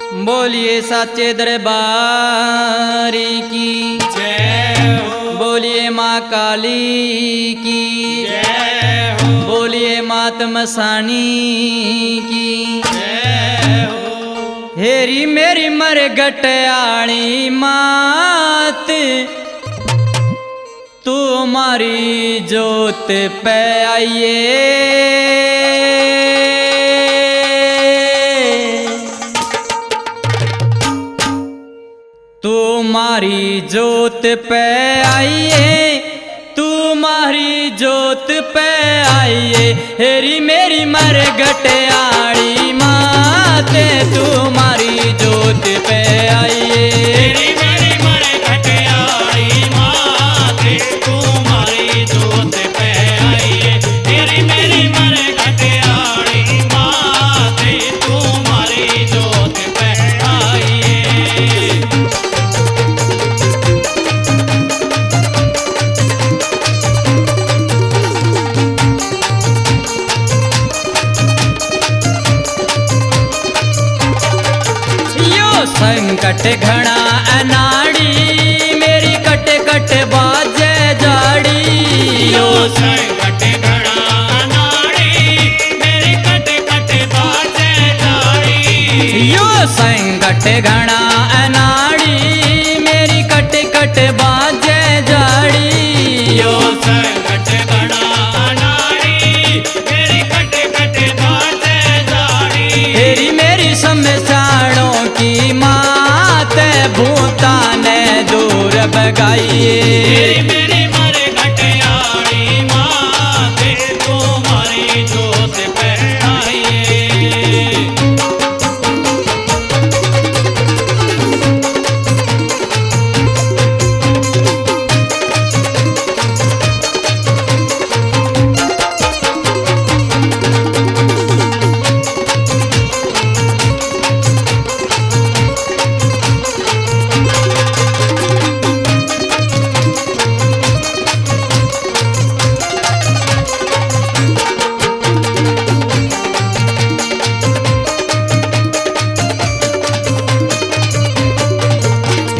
बोलिए साचे दरबार की जय हो। बोलिए माँ काली की जय हो। बोलिए मात मसानी की जय हो। हेरी मेरी मरगट आली मात तू मारी जोत पे आइए तुम्हारी जोत पे आइए तुम्हारी जोत पे आइए हेरी मेरी मरगट आड़ी माते तुम्हारी जोत पे आइए तेरी मेरी मरघट आड़ी माते तुम्हारी जोत पे आइए। तेरी मेरी मरघट आड़ी माते तुम्हारी जोत पे आइए। संकट घना अनाड़ी मेरी कट कट बाजे जाड़ी यो संकट घड़ा अनाड़ी मेरी कट कट बाजे जाड़ी। यो संकट घना अनाड़ी मेरी कट कट बाजे जाड़ी यो संकट घड़ा अनाड़ी मेरी कट कट बाजे जाड़ी। हेरी मेरी समस्याओं की मात भूता ने दूर भगाइए तेरी मेरी मरघट आड़ी माते तुम्हारी जोत पे आइए।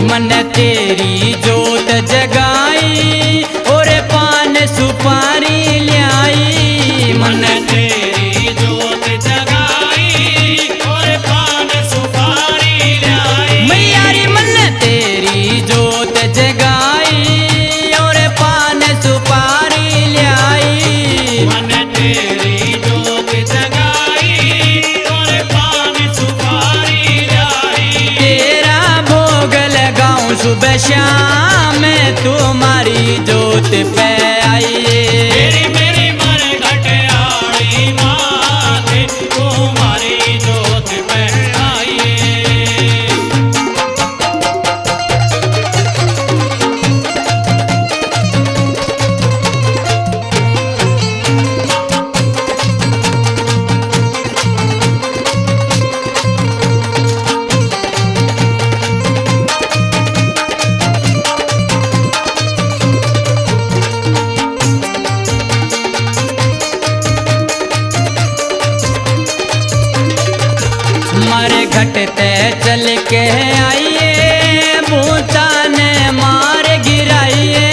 मन तेरी जोत जगाई और पान सुपारी ल्याई मन तेरी जोत जगाई और पान सुपारी लाई। मैयारी मन तेरी जोत जगाई और पान सुपारी ल्याई मन तेरी जोत जगाई और पान सुपारी लाई। तेरा भोग लगाऊं सुबह शाम तुम्हारी जोत पे आइए तेरी मेरी मरघट आड़ी माते तुम्हारी जोत पे आइए। मारे घटते चल के आइए भूता ने मार गिराइए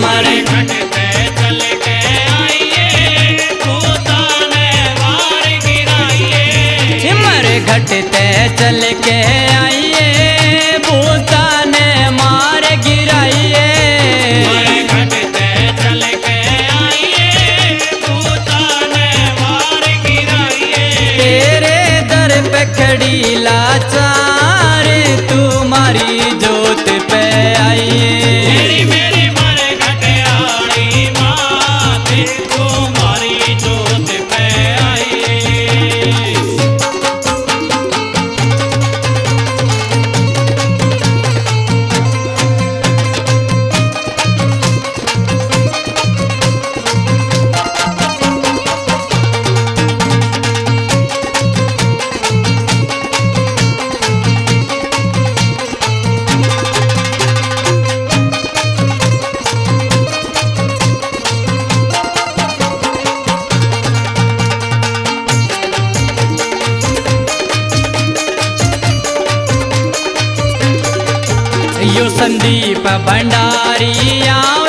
मारे घटते चल के आइए भूता ने मार गिराइए। मारे घटते चल के आइए भूता ने मार गिराइए मारे घटते चल के आइए भूता ने मार गिराइए। तेरे दर पे खड़ी लाचार तुम्हारी जोत पे आइए तेरी मेरी मरघट आड़ी माते तुम्हारी जोत पे आइए। संदीप भंडारी आओ